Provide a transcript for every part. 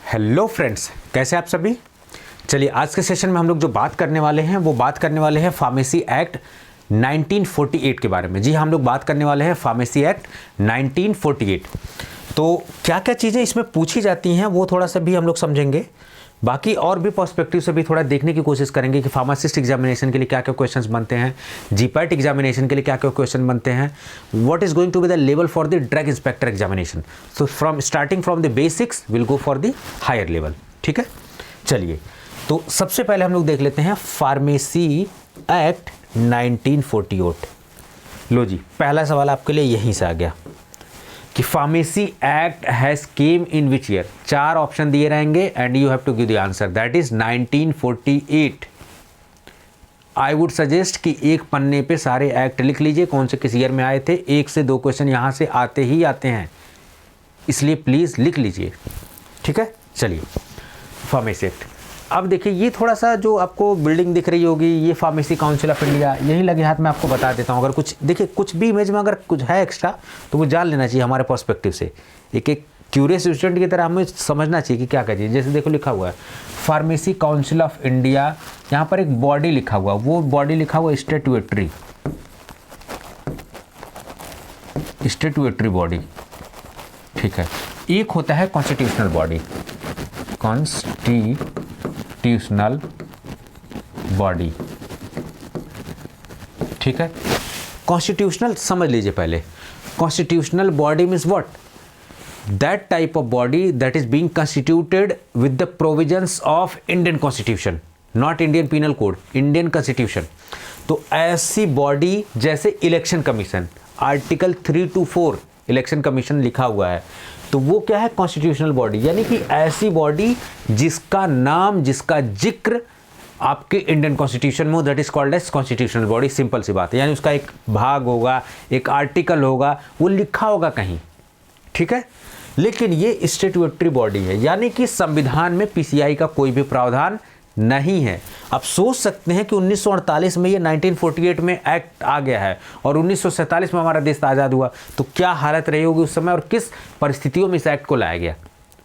Hello friends, कैसे आप सभी। चलिए आज के सेशन में हम लोग जो बात करने वाले हैं वो बात करने वाले हैं फार्मेसी एक्ट 1948 के बारे में। जी हाँ, हम लोग बात करने वाले हैं फार्मेसी एक्ट 1948। तो क्या क्या चीज़ें इसमें पूछी जाती हैं वो थोड़ा सा भी हम लोग समझेंगे। बाकी और भी पर्सपेक्टिव से भी थोड़ा देखने की कोशिश करेंगे कि फार्मासिस्ट एग्जामिनेशन के लिए क्या क्या क्वेश्चंस बनते हैं, जीपैट एग्जामिनेशन के लिए क्या क्या क्वेश्चन बनते हैं, what is going to be the level for the drug inspector examination. So from starting from the basics will go for the higher level. ठीक है, चलिए तो सबसे पहले हम लोग देख लेते हैं फार्मेसी एक्ट 1948। लो जी, पहला सवाल आपके लिए यहीं से आ गया कि pharmacy act has came in which year. चार ऑप्शन दिए रहेंगे and you have to give the answer, that is 1948। I would suggest कि एक पन्ने पे सारे एक्ट लिख लीजिए, कौन से किस ईयर में आए थे। एक से दो क्वेश्चन यहाँ से आते ही आते हैं, इसलिए प्लीज लिख लीजिए। ठीक है, चलिए फार्मेसी एक्ट। अब देखिए ये थोड़ा सा जो आपको बिल्डिंग दिख रही होगी, ये फार्मेसी काउंसिल ऑफ इंडिया, यही लगे हाथ में आपको बता देता हूँ। अगर कुछ देखिए, कुछ भी इमेज में अगर कुछ है एक्स्ट्रा तो वो जान लेना चाहिए हमारे पर्सपेक्टिव से। एक एक क्यूरियस स्टूडेंट की तरह हमें समझना चाहिए कि क्या करिए। जैसे देखो लिखा हुआ है फार्मेसी काउंसिल ऑफ इंडिया, यहाँ पर एक बॉडी लिखा हुआ, वो बॉडी लिखा हुआ स्टैट्यूटरी बॉडी। ठीक है, एक होता है कॉन्स्टिट्यूशनल बॉडी, कॉन्स्टिट्यूशनल बॉडी। ठीक है, कॉन्स्टिट्यूशनल समझ लीजिए पहले। Constitutional body means what, that type of body that is being constituted with the provisions of Indian constitution, not Indian penal code, Indian constitution. तो ऐसी बॉडी जैसे election commission, article 3 to 4 election commission लिखा हुआ है, तो वो क्या है, कॉन्स्टिट्यूशनल बॉडी। यानी कि ऐसी बॉडी जिसका नाम, जिसका जिक्र आपके इंडियन कॉन्स्टिट्यूशन में हो, that is called as constitutional body. Simple सी बात है, यानी उसका एक भाग होगा, एक आर्टिकल होगा, वो लिखा होगा कहीं। ठीक है, लेकिन ये स्टैट्यूटरी बॉडी है, यानी कि संविधान में पीसीआई का कोई भी प्रावधान नहीं है। आप सोच सकते हैं कि 1948 में ये 1948 में एक्ट आ गया है और 1947 में हमारा देश आज़ाद हुआ, तो क्या हालत रही होगी उस समय और किस परिस्थितियों में इस एक्ट को लाया गया।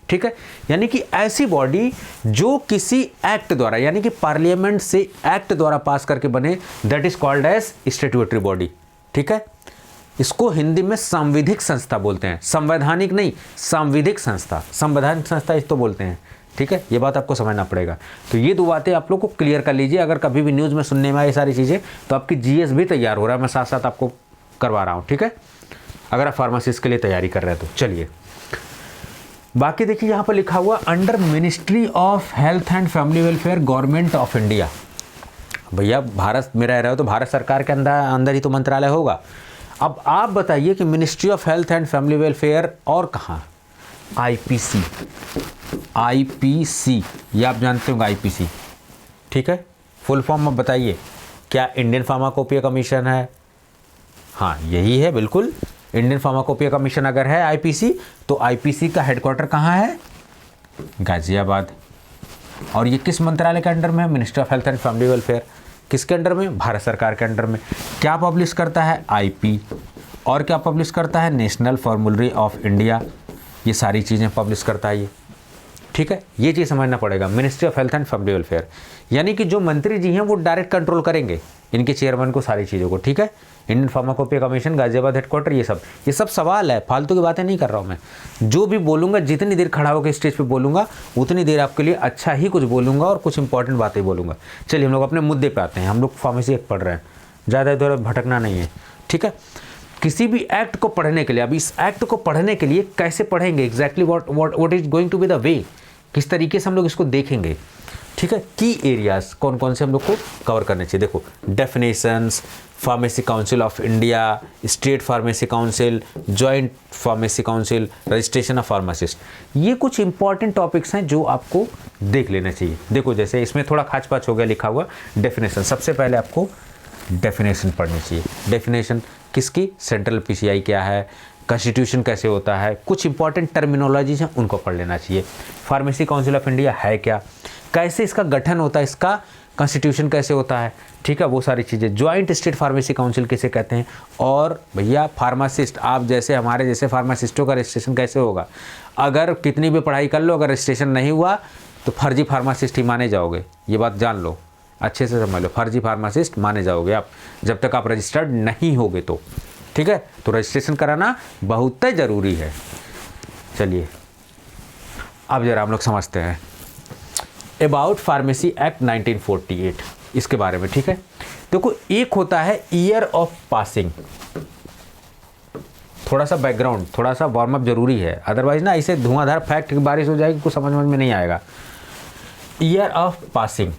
ठीक है, यानी कि ऐसी बॉडी जो किसी एक्ट द्वारा, यानी कि पार्लियामेंट से एक्ट द्वारा पास करके बने, that is called as statutory body. ठीक है, इसको हिंदी में संविधिक संस्था बोलते हैं, संवैधानिक नहीं, संविधिक संस्था, संवैधानिक संस्था इस तो बोलते हैं। ठीक है, ये बात आपको समझना पड़ेगा। तो ये दो बातें आप लोग को क्लियर कर लीजिए। अगर कभी भी न्यूज़ में सुनने में आए सारी चीज़ें तो आपकी जीएस भी तैयार हो रहा है, मैं साथ साथ आपको करवा रहा हूँ। ठीक है, अगर आप फार्मासिस्ट के लिए तैयारी कर रहे हैं तो चलिए बाकी देखिए, यहाँ पर लिखा हुआ under ministry of health and family welfare, government of India. भैया भारत में रह रहे हो तो भारत सरकार के अंदर ही तो मंत्रालय होगा। अब आप बताइए कि ministry of health and family welfare और कहाँ, आईपीसी, आईपीसी, ये आप जानते होंगे आईपीसी। ठीक है, फुल फॉर्म में बताइए, क्या इंडियन फार्माकोपिया कमीशन है? हाँ यही है, बिल्कुल इंडियन फार्माकोपिया कमीशन अगर है आईपीसी, तो आईपीसी का हेडक्वार्टर कहाँ है? गाजियाबाद। और ये किस मंत्रालय के अंडर में है? Ministry of health and family welfare. किसके अंडर में? भारत सरकार के अंडर में। क्या पब्लिश करता है? आईपी। और क्या पब्लिश करता है? National formulary of India. ये सारी चीज़ें पब्लिश करता है ये। ठीक है, ये चीज़ समझना पड़ेगा, ministry of health and family welfare. यानी कि जो मंत्री जी हैं वो डायरेक्ट कंट्रोल करेंगे इनके चेयरमैन को, सारी चीज़ों को। ठीक है, Indian pharmacopoeia commission, Ghaziabad headquarter, ये सब सवाल है, फालतू की बातें नहीं कर रहा हूँ मैं। जो भी बोलूँगा, जितनी देर खड़ा होकर स्टेज पे बोलूँगा उतनी देर आपके लिए अच्छा ही कुछ बोलूँगा और कुछ इंपॉर्टेंट बातें बोलूँगा। चलिए हम लोग अपने मुद्दे पे आते हैं। हम लोग फार्मेसी एक्ट पढ़ रहे हैं, ज़्यादा इधर भटकना नहीं है। ठीक है, किसी भी एक्ट को पढ़ने के लिए, अब इस एक्ट को पढ़ने के लिए कैसे पढ़ेंगे, exactly what is going to be the way, किस तरीके से हम लोग इसको देखेंगे। ठीक है, की एरियाज कौन कौन से हम लोग को कवर करने चाहिए। देखो, definitions, pharmacy council of India, state pharmacy council, joint pharmacy council, registration of pharmacist, ये कुछ इंपॉर्टेंट टॉपिक्स हैं जो आपको देख लेना चाहिए। देखो जैसे इसमें थोड़ा खाच पाच हो गया लिखा हुआ डेफिनेशन, सबसे पहले आपको डेफिनेशन पढ़नी चाहिए। डेफिनेशन किसकी? सेंट्रल पीसीआई क्या है, कॉन्स्टिट्यूशन कैसे होता है, कुछ इंपॉर्टेंट टर्मिनोलॉजीज हैं उनको पढ़ लेना चाहिए। फार्मेसी काउंसिल ऑफ इंडिया है क्या, कैसे इसका गठन होता है, इसका कॉन्स्टिट्यूशन कैसे होता है, ठीक है, वो सारी चीज़ें। ज्वाइंट स्टेट फार्मेसी काउंसिल किसे कहते हैं, और भैया फार्मासिस्ट, आप जैसे हमारे जैसे फार्मासिस्टों का रजिस्ट्रेशन कैसे होगा। अगर कितनी भी पढ़ाई कर लो, अगर रजिस्ट्रेशन नहीं हुआ तो फर्जी फार्मासिस्ट ही माने जाओगे, ये बात जान लो, अच्छे से समझ लो, फर्जी फार्मासिस्ट माने जाओगे आप जब तक आप रजिस्टर्ड नहीं होगे तो, ठीक है। तो रजिस्ट्रेशन कराना बहुत ज़रूरी है। चलिए अब जरा हम लोग समझते हैं अबाउट फार्मेसी एक्ट 1948 इसके बारे में, ठीक है। देखो, एक होता है ईयर ऑफ पासिंग, थोड़ा सा बैकग्राउंड, थोड़ा सा वार्म अप जरूरी है, अदरवाइज ना ऐसे धुआंधार फैक्ट की बारिश हो जाएगी, कुछ समझ में नहीं आएगा। ईयर ऑफ पासिंग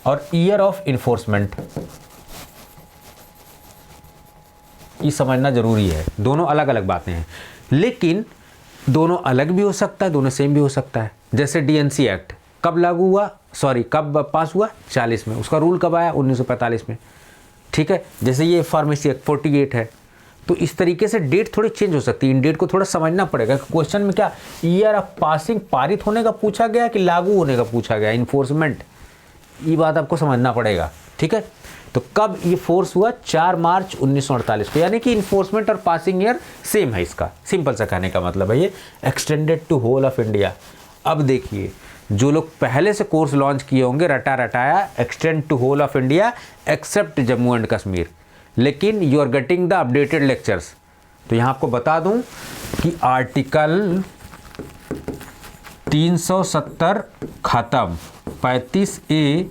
और ईयर ऑफ इन्फोर्समेंट, ये समझना जरूरी है। दोनों अलग अलग बातें हैं, लेकिन दोनों अलग भी हो सकता है, दोनों सेम भी हो सकता है। जैसे डीएनसी एक्ट कब लागू हुआ, कब पास हुआ, 40 में। उसका रूल कब आया, 1945 में, ठीक है। जैसे ये फार्मेसी एक्ट 48 है। तो इस तरीके से डेट थोड़ी चेंज हो सकती है, इन डेट को थोड़ा समझना पड़ेगा। क्वेश्चन में क्या ईयर ऑफ पासिंग पारित होने का पूछा गया कि लागू होने का पूछा गया, इन्फोर्समेंट, ये बात आपको समझना पड़ेगा, ठीक है। तो कब ये फोर्स हुआ, 4 मार्च 1948 को, यानी कि इन्फोर्समेंट और पासिंग ईयर सेम है। इसका सिंपल सा कहने का मतलब है ये extended to whole of India. अब देखिए, जो लोग पहले से कोर्स लॉन्च किए होंगे, रटाया extend to whole of India except Jammu and Kashmir, लेकिन you are getting the updated lectures. तो यहाँ आपको बता दूं कि आर्टिकल 370 खत्म, 35A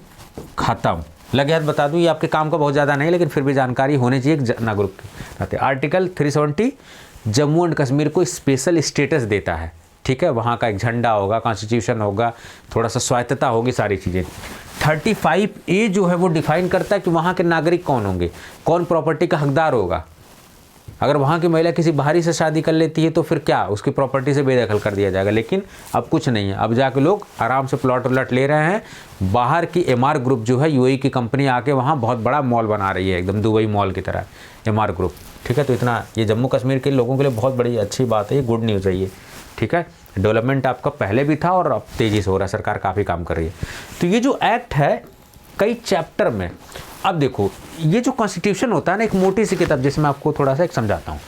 खत्म, लगे हाथ बता दूं, ये आपके काम का बहुत ज़्यादा नहीं, लेकिन फिर भी जानकारी होनी चाहिए ना ग्रुप के। आर्टिकल 370 जम्मू एंड कश्मीर को स्पेशल स्टेटस देता है, ठीक है। वहाँ का एक झंडा होगा, कॉन्स्टिट्यूशन होगा, थोड़ा सा स्वायत्तता होगी, सारी चीज़ें। 35A जो है वो डिफाइन करता है कि वहाँ के नागरिक कौन होंगे, कौन प्रॉपर्टी का हकदार होगा। अगर वहाँ की महिला किसी बाहरी से शादी कर लेती है तो फिर क्या, उसकी प्रॉपर्टी से बेदखल कर दिया जाएगा। लेकिन अब कुछ नहीं है, अब जाके लोग आराम से प्लॉट उलट ले रहे हैं। बाहर की MR ग्रुप जो है, UAE की कंपनी आके वहाँ बहुत बड़ा मॉल बना रही है, एकदम दुबई मॉल की तरह MR ग्रुप, ठीक है। तो इतना ये जम्मू कश्मीर के लोगों के लिए बहुत बड़ी अच्छी बात है, ये गुड न्यूज़ है ये, ठीक है। डेवलपमेंट आपका पहले भी था और अब तेज़ी से हो रहा है, सरकार काफ़ी काम कर रही है। तो ये जो एक्ट है कई चैप्टर में, अब देखो ये जो कॉन्स्टिट्यूशन होता है ना, एक मोटी सी किताब, जिसमें आपको थोड़ा सा एक समझाता हूँ।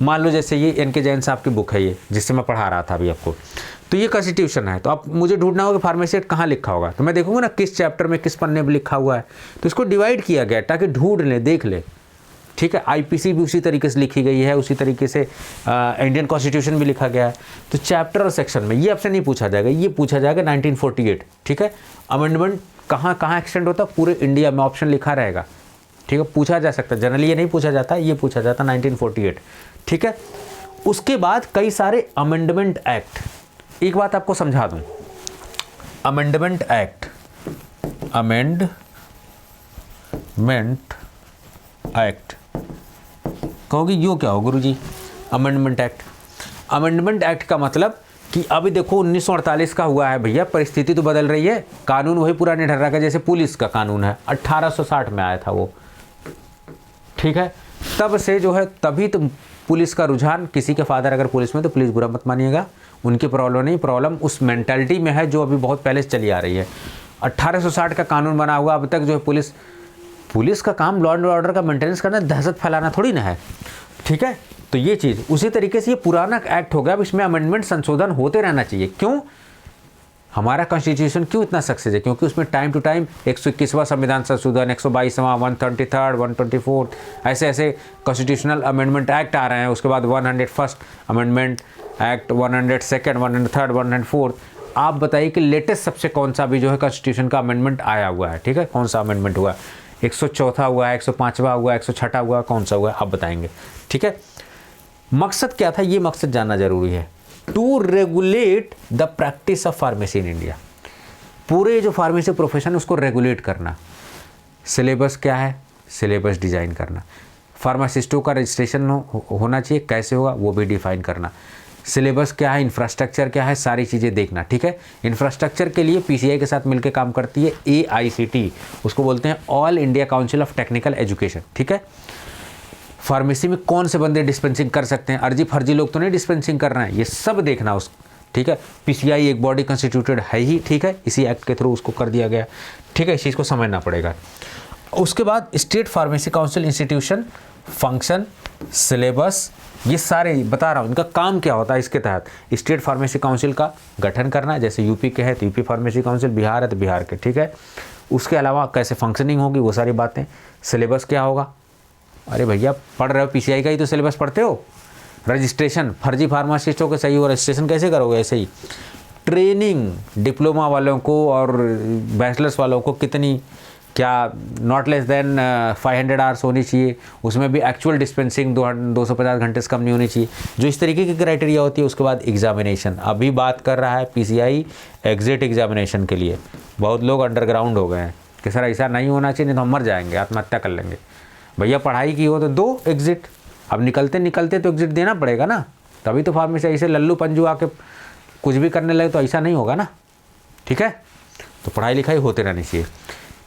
मान लो जैसे ये NK जैन साहब की बुक है ये, जिससे मैं पढ़ा रहा था अभी आपको। तो ये कॉन्स्टिट्यूशन है, तो अब मुझे ढूंढना होगा फार्मेसी एक्ट कहाँ लिखा होगा, तो मैं देखूंगा ना किस चैप्टर में किस पन्ने में लिखा हुआ है। तो इसको डिवाइड किया गया ताकि ढूंढ लें, देख लें, ठीक है। IPC भी उसी तरीके से लिखी गई है, उसी तरीके से इंडियन कॉन्स्टिट्यूशन भी लिखा गया है। तो चैप्टर और सेक्शन में ये आपसे नहीं पूछा जाएगा, ये पूछा जाएगा 1948, ठीक है। अमेंडमेंट कहाँ कहाँ एक्सटेंड होता है, पूरे इंडिया में ऑप्शन लिखा रहेगा, ठीक है। पूछा जा सकता है, जनरली ये नहीं पूछा जाता, ये पूछा जाता 1948, ठीक है। उसके बाद कई सारे अमेंडमेंट एक्ट। एक बात आपको समझा दूं, अमेंडमेंट एक्ट, अमेंडमेंट एक्ट कहोगे यो क्या हो गुरुजी, अमेंडमेंट एक्ट। अमेंडमेंट एक्ट का मतलब कि अभी देखो 1948 का हुआ है भैया, परिस्थिति तो बदल रही है, कानून वही पुराने ढर्रा का, जैसे पुलिस का कानून है 1860 में आया था वो, ठीक है। तब से जो है, तभी तो पुलिस का रुझान, किसी के फादर अगर पुलिस में, तो प्लीज़ बुरा मत मानिएगा, उनकी प्रॉब्लम नहीं, प्रॉब्लम उस मेंटालिटी में है जो अभी बहुत पहले से चली आ रही है। 1860 का कानून बना हुआ, अब तक जो है पुलिस का काम लॉ एंड ऑर्डर का मेंटेनेंस करना, दहशत फैलाना थोड़ी ना है, ठीक है। तो ये चीज़ उसी तरीके से ये पुराना एक्ट हो गया, अब इसमें अमेंडमेंट संशोधन होते रहना चाहिए। क्यों, हमारा कॉन्स्टिट्यूशन क्यों इतना सक्सेस है, क्योंकि उसमें टाइम टू टाइम 121वां संविधान संशोधन, 122वां, 133rd, 124th, ऐसे ऐसे कॉन्स्टिट्यूशनल अमेंडमेंट एक्ट आ रहे हैं। उसके बाद 101st amendment act, 102nd, 103rd, 104th। आप बताइए कि लेटेस्ट सबसे कौन सा भी जो है कॉन्स्टिट्यूशन का अमेंडमेंट आया हुआ है, ठीक है, कौन सा अमेंडमेंट हुआ, 104वां हुआ है, 105वां हुआ, 106वां हुआ, कौन सा हुआ, आप बताएंगे, ठीक है। मकसद क्या था, ये मकसद जानना जरूरी है, to regulate the practice of pharmacy in India. पूरे जो फार्मेसी प्रोफेशन है उसको रेगुलेट करना। सिलेबस क्या है, सिलेबस डिज़ाइन करना। फार्मासिस्टों का रजिस्ट्रेशन होना चाहिए, कैसे होगा वो भी डिफाइन करना। सिलेबस क्या है, इंफ्रास्ट्रक्चर क्या है, सारी चीज़ें देखना, ठीक है। इंफ्रास्ट्रक्चर के लिए PCI के साथ मिलकर काम करती है AICT, उसको बोलते हैं all India council of technical education, ठीक है। फार्मेसी में कौन से बंदे डिस्पेंसिंग कर सकते हैं, अर्जी फर्जी लोग तो नहीं डिस्पेंसिंग कर रहे हैं, ये सब देखना। ठीक है। पीसीआई एक बॉडी कंस्टिट्यूटेड है ही, ठीक है, इसी एक्ट के थ्रू उसको कर दिया गया, ठीक है, इस चीज़ को समझना पड़ेगा। उसके बाद state pharmacy council institution, function, syllabus, ये सारे बता रहा हूँ, इनका काम क्या होता है। इसके तहत स्टेट फार्मेसी काउंसिल का गठन करना, जैसे यूपी के है तो यूपी फार्मेसी काउंसिल, बिहार है तो बिहार के, ठीक है। उसके अलावा कैसे फंक्शनिंग होगी वो सारी बातें। सिलेबस क्या होगा, अरे भैया पढ़ रहे हो पीसीआई का ही तो सिलेबस पढ़ते हो। रजिस्ट्रेशन, फर्जी फार्मासिस्टों के सही हो रजिस्ट्रेशन कैसे करोगे, ऐसे ही। ट्रेनिंग, डिप्लोमा वालों को और बैचलर्स वालों को कितनी, क्या नॉट लेस देन 500 आवर्स होनी चाहिए, उसमें भी एक्चुअल डिस्पेंसिंग 250 घंटे से कम नहीं होनी चाहिए, जो इस तरीके की क्राइटेरिया होती है। उसके बाद एग्जामिनेशन, अभी बात कर रहा है पीसीआई एग्जिट एग्जामिनेशन के लिए। बहुत लोग अंडरग्राउंड हो गए हैं कि सर ऐसा नहीं होना चाहिए, नहीं तो हम मर जाएंगे, आत्महत्या कर लेंगे। भैया पढ़ाई की हो तो दो एग्जिट, अब निकलते निकलते तो एग्जिट देना पड़ेगा ना, तभी तो फार्मेसी। ऐसे लल्लू पंजू आके कुछ भी करने लगे तो ऐसा नहीं होगा ना, ठीक है। तो पढ़ाई लिखाई होते रहनी चाहिए।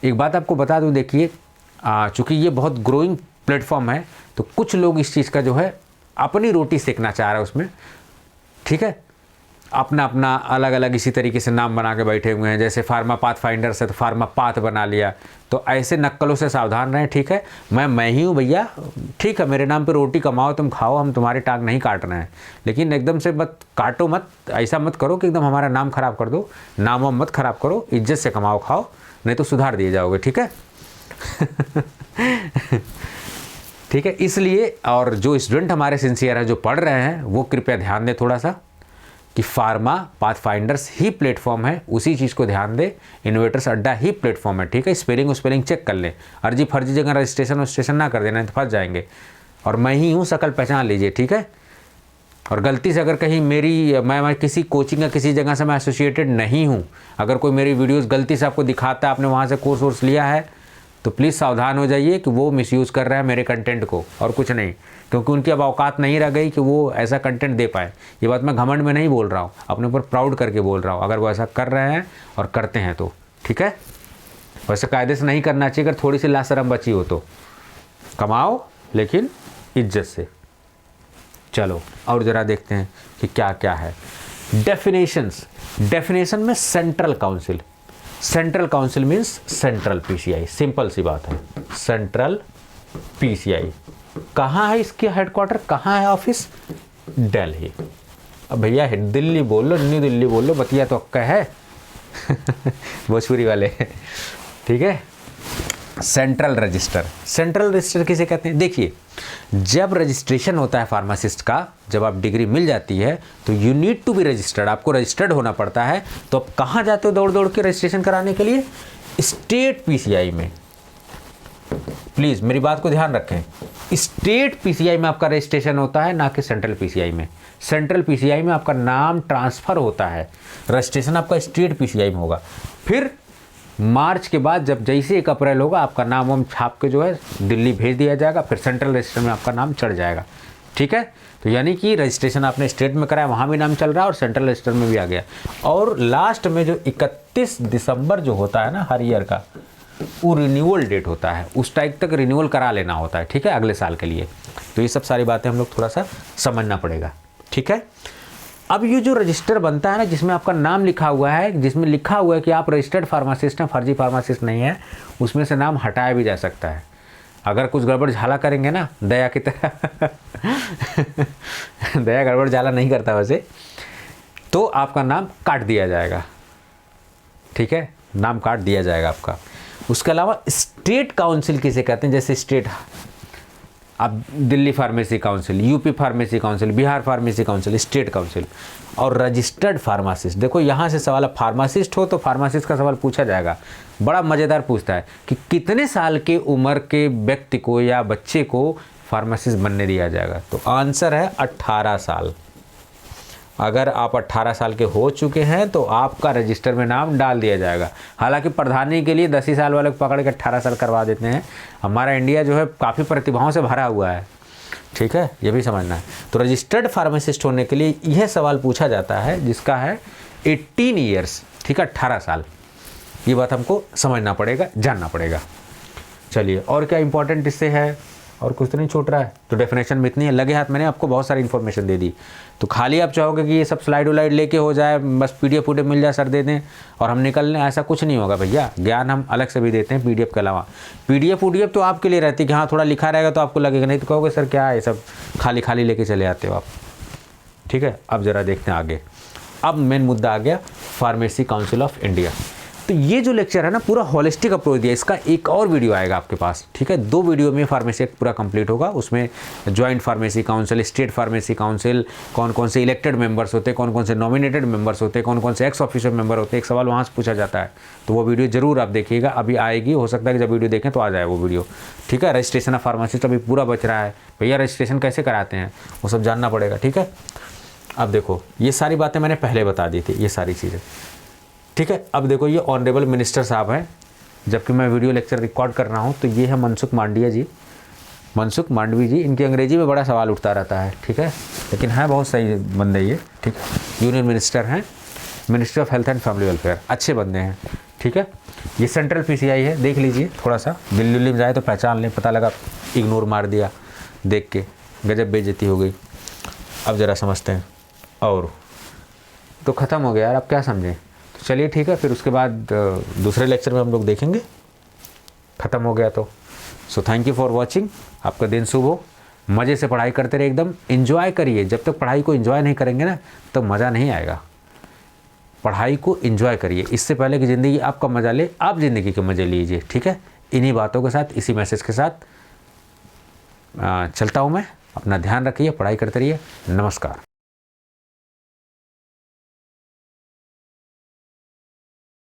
एक बात आपको बता दूं, देखिए चूँकि ये बहुत ग्रोइंग प्लेटफॉर्म है, तो कुछ लोग इस चीज़ का जो है अपनी रोटी सेकना चाह रहा है उसमें, ठीक है। अपना अपना अलग अलग इसी तरीके से नाम बना के बैठे हुए हैं, जैसे फार्मा पाथ फाइंडर से तो फार्मा पाथ बना लिया। तो ऐसे नक्कलों से सावधान रहें, ठीक है। मैं ही हूँ भैया, ठीक है, मेरे नाम पे रोटी कमाओ, तुम खाओ, हम तुम्हारी टांग नहीं काट रहे हैं, लेकिन एकदम से मत काटो, मत ऐसा मत करो कि एकदम हमारा नाम खराब कर दो। नाम वाम मत खराब करो, इज्जत से कमाओ खाओ, नहीं तो सुधार दिए जाओगे, ठीक है। ठीक है, इसलिए और जो स्टूडेंट हमारे सिंसियर हैं, जो पढ़ रहे हैं, वो कृपया ध्यान दें थोड़ा सा कि फार्मा पाथ फाइंडर्स ही प्लेटफॉर्म है, उसी चीज़ को ध्यान दे। इनोवेटर्स अड्डा ही प्लेटफॉर्म है, ठीक है। स्पेलिंग चेक कर लें, अर्जी फर्जी जगह रजिस्ट्रेशन ना कर देना, तो फंस जाएंगे। और मैं ही हूँ, शकल पहचान लीजिए, ठीक है। और गलती से अगर कहीं मैं किसी कोचिंग या किसी जगह से मैं एसोसिएटेड नहीं हूँ, अगर कोई मेरी वीडियोस गलती से आपको दिखाता है, आपने वहाँ से कोर्स लिया है, तो प्लीज़ सावधान हो जाइए कि वो मिसयूज़ कर रहा है मेरे कंटेंट को, और कुछ नहीं, क्योंकि उनकी अब औकात नहीं रह गई कि वो ऐसा कंटेंट दे पाए। ये बात मैं घमंड में नहीं बोल रहा हूँ, अपने ऊपर प्राउड करके बोल रहा हूँ, अगर वो ऐसा कर रहे हैं और करते हैं तो, ठीक है। वैसे कायदे से नहीं करना चाहिए, अगर थोड़ी सी लाशरम बची हो तो। कमाओ लेकिन इज्जत से। चलो और ज़रा देखते हैं कि क्या क्या है। डेफिनेशन में central council means central PCI, simple सी बात है। सेंट्रल पीसीआई कहाँ है, इसके हेडक्वार्टर कहाँ है, ऑफिस दिल्ली। अब भैया दिल्ली बोल लो, न्यू दिल्ली बोल लो, बतिया तो अक्का है भोजपुरी वाले, ठीक है। सेंट्रल रजिस्टर किसे कहते हैं, देखिए जब रजिस्ट्रेशन होता है फार्मासिस्ट का, जब आप डिग्री मिल जाती है तो you need to be registered, आपको रजिस्टर्ड होना पड़ता है। तो आप कहाँ जाते हो दौड़ दौड़ के रजिस्ट्रेशन कराने के लिए, स्टेट पीसीआई में। प्लीज़ मेरी बात को ध्यान रखें, स्टेट पीसीआई में आपका रजिस्ट्रेशन होता है, ना कि सेंट्रल पीसीआई में। सेंट्रल पीसीआई में आपका नाम ट्रांसफ़र होता है, रजिस्ट्रेशन आपका स्टेट पीसीआई में होगा। फिर मार्च के बाद जब जैसे 1 अप्रैल होगा, आपका नाम हम छाप के जो है दिल्ली भेज दिया जाएगा, फिर सेंट्रल रजिस्टर में आपका नाम चढ़ जाएगा, ठीक है। तो यानी कि रजिस्ट्रेशन आपने स्टेट में कराया, वहाँ भी नाम चल रहा है और सेंट्रल रजिस्टर में भी आ गया। और लास्ट में जो 31 दिसंबर जो होता है ना हर ईयर का, वो रिन्यूअल डेट होता है, उस टाइम तक रिन्यूअल करा लेना होता है, ठीक है, अगले साल के लिए। तो ये सब सारी बातें हम लोग थोड़ा सा समझना पड़ेगा, ठीक है। अब ये जो रजिस्टर बनता है ना, जिसमें आपका नाम लिखा हुआ है, जिसमें लिखा हुआ है कि आप रजिस्टर्ड फार्मासिस्ट हैं, फर्जी फार्मासिस्ट नहीं है, उसमें से नाम हटाया भी जा सकता है। अगर कुछ गड़बड़ झाला करेंगे ना, दया की तरह दया गड़बड़ झाला नहीं करता वैसे, तो आपका नाम काट दिया जाएगा, ठीक है, नाम काट दिया जाएगा आपका। उसके अलावा स्टेट काउंसिल किसे कहते हैं, जैसे स्टेट, अब Delhi pharmacy council, UP pharmacy council, Bihar pharmacy council, state council. और रजिस्टर्ड फार्मासिस्ट, देखो यहाँ से सवाल, फार्मासिस्ट हो तो फार्मासिस्ट का सवाल पूछा जाएगा, बड़ा मज़ेदार पूछता है कि कितने साल के उम्र के व्यक्ति को या बच्चे को फार्मासिस्ट बनने दिया जाएगा। तो आंसर है 18 साल। अगर आप 18 साल के हो चुके हैं तो आपका रजिस्टर में नाम डाल दिया जाएगा। हालांकि प्रधानी के लिए 10 ही साल वाले को पकड़ के 18 साल करवा देते हैं। हमारा इंडिया जो है काफ़ी प्रतिभाओं से भरा हुआ है, ठीक है, ये भी समझना है। तो रजिस्टर्ड फार्मासिस्ट होने के लिए यह सवाल पूछा जाता है, जिसका है 18 ईयर्स, ठीक है, 18 साल। ये बात हमको समझना पड़ेगा, जानना पड़ेगा। चलिए और क्या इंपॉर्टेंट इससे है, और कुछ तो नहीं छूट रहा है। तो डेफिनेशन में इतनी है, लगे हाथ मैंने आपको बहुत सारी इन्फॉर्मेशन दे दी। तो खाली आप चाहोगे कि ये सब स्लाइड उलाइड लेके हो जाए, बस PDF मिल जाए, सर दे दें और हम निकल लें, ऐसा कुछ नहीं होगा भैया। ज्ञान हम अलग से भी देते हैं PDF के अलावा। PDF तो आपके लिए रहती है कि हाँ थोड़ा लिखा रहेगा तो आपको लगेगा, नहीं तो कहोगे सर क्या है सब खाली खाली लेके चले आते हो आप। ठीक है, अब ज़रा देखते हैं आगे। अब मेन मुद्दा आ गया फार्मेसी काउंसिल ऑफ इंडिया। तो ये जो लेक्चर है ना पूरा होलिस्टिक अप्रोच दिया, इसका एक और वीडियो आएगा आपके पास। ठीक है, 2 वीडियो में फार्मेसी पूरा कंप्लीट होगा। उसमें joint pharmacy council, state pharmacy council, कौन कौन से इलेक्टेड मेंबर्स होते हैं, कौन कौन से नॉमिनेटेड मेंबर्स होते हैं, कौन कौन से एक्स ऑफिशियल मेंबर होते हैं, एक सवाल वहाँ से पूछा जाता है। तो वो वीडियो जरूर आप देखिएगा, अभी आएगी, हो सकता है कि जब वीडियो देखें तो आ जाए वो वीडियो। ठीक है, रजिस्ट्रेशन ऑफ फार्मासिस्ट अभी पूरा बच रहा है भैया, रजिस्ट्रेशन कैसे कराते हैं वो सब जानना पड़ेगा। ठीक है, अब देखो ये सारी बातें मैंने पहले बता दी थी, ये सारी चीज़ें। ठीक है, अब देखो ये ऑनरेबल मिनिस्टर साहब हैं, जबकि मैं वीडियो लेक्चर रिकॉर्ड कर रहा हूँ। तो ये है मनसुख मांडविया जी, मनसुख मांडवी जी। इनकी अंग्रेजी में बड़ा सवाल उठता रहता है, ठीक है, लेकिन है बहुत सही बंदे ये। ठीक है, यूनियन मिनिस्टर हैं, ministry of health and family welfare, अच्छे बंदे हैं। ठीक है, ये सेंट्रल PCI है, देख लीजिए थोड़ा सा, दिल्ली में जाए तो पहचान लें, पता लगा इग्नोर मार दिया देख के, गजब बेइज्जती हो गई। अब ज़रा समझते हैं, और तो ख़त्म हो गया यार, अब क्या समझें। तो चलिए ठीक है, फिर उसके बाद दूसरे लेक्चर में हम लोग देखेंगे। ख़त्म हो गया तो so thank you for watching. आपका दिन शुभ हो, मज़े से पढ़ाई करते रहे, एकदम इन्जॉय करिए। जब तक पढ़ाई को इन्जॉय नहीं करेंगे ना तो मज़ा नहीं आएगा। पढ़ाई को इन्जॉय करिए, इससे पहले कि ज़िंदगी आपका मज़ा ले, आप ज़िंदगी के मज़े लीजिए। ठीक है, इन्हीं बातों के साथ, इसी मैसेज के साथ चलता हूँ मैं। अपना ध्यान रखिए, पढ़ाई करते रहिए। नमस्कार।